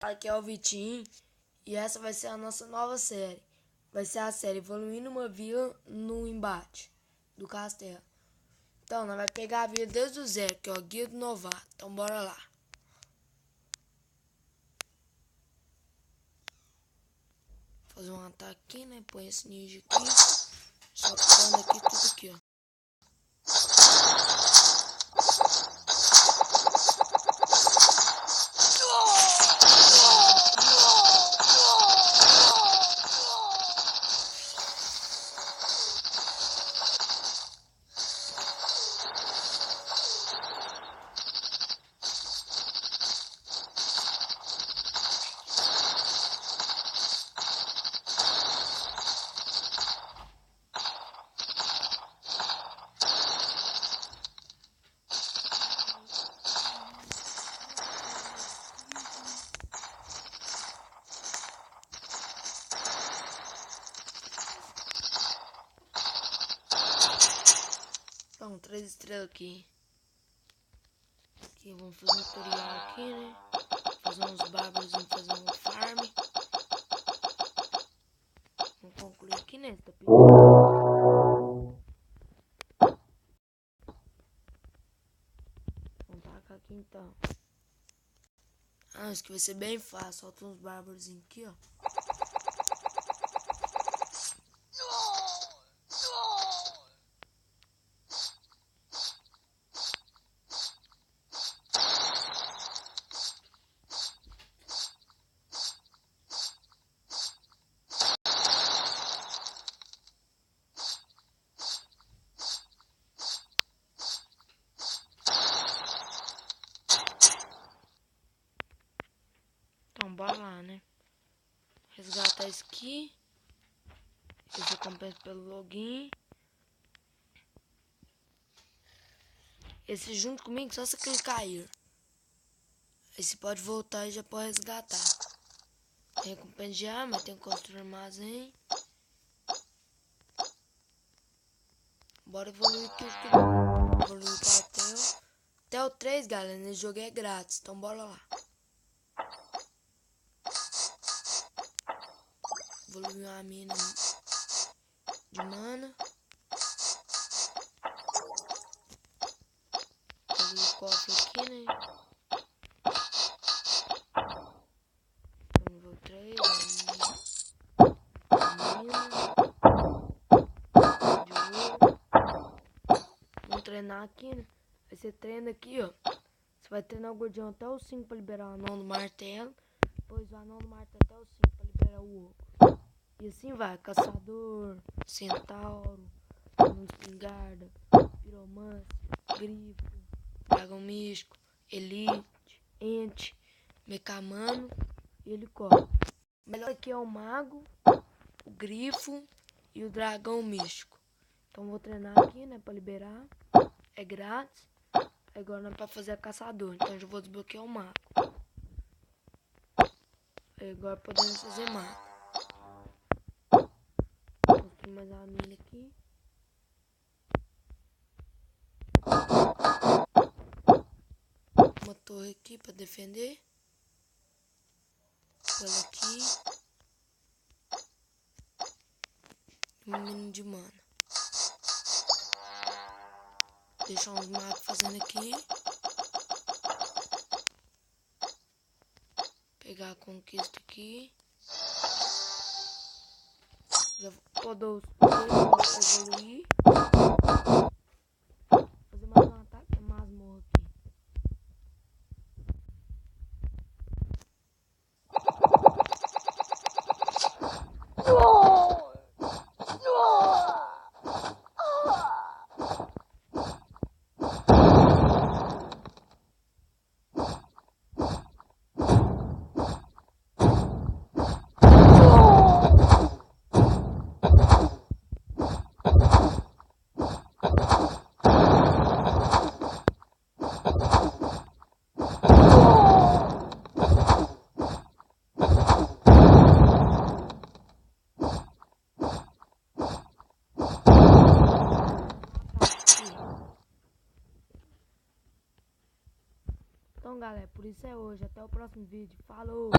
Aqui é o Vitinho e essa vai ser a nossa nova série. Vai ser a série Evoluindo uma Vila no Embate do Castelo. Então, nós vamos pegar a vila desde o zero, que é o Guia do Novato. Então, bora lá. Fazer um ataque aqui, né? Põe esse ninja aqui. Só tocando aqui tudo aqui, ó. Então, 3 estrelas aqui. Aqui, vamos fazer um tutorial aqui, né? Fazer uns bárbaros, fazer um farm. Vamos concluir aqui, né? Tá pedindo. Vamos tacar aqui então. Isso aqui vai ser bem fácil. Solta uns bárbaros aqui, ó. Então, bora lá, né? Resgatar isso aqui. Esse recompensa pelo login. Esse junto comigo, só se clicar aí. Aí você pode voltar e já pode resgatar. Tem recompensa de arma, tem que construir armazém. Bora evoluir tudo. Evoluir para até o 3, galera. Nesse jogo é grátis, então bora lá. Evoluir uma mina de mana. Evoluir o cofre aqui, né? Nível 3, a mina de ouro. Vamos treinar aqui, né? Aí você treina aqui, ó. Você vai treinar o guardião até o 5 para liberar o anão do martelo. Depois o anão do martelo até o 5 para liberar o ogro. E assim vai, caçador, centauro, espingarda, piromante, grifo, dragão místico, elite, ente, mecamano e helicóptero. O melhor aqui é o mago, o grifo e o dragão místico. Então vou treinar aqui, né, para liberar. É grátis. Agora não é para fazer a caçador, então eu já vou desbloquear o mago. Agora podemos fazer mago. Construir mais uma mina aqui. Uma torre aqui para defender. Ela aqui. Um menino de mana. Deixar uns magos fazendo aqui. Pegar a conquista aqui. Já podou evoluir. Fazer mais um ataque com masmorra aqui. Então, galera, por isso é hoje. Até o próximo vídeo. Falou!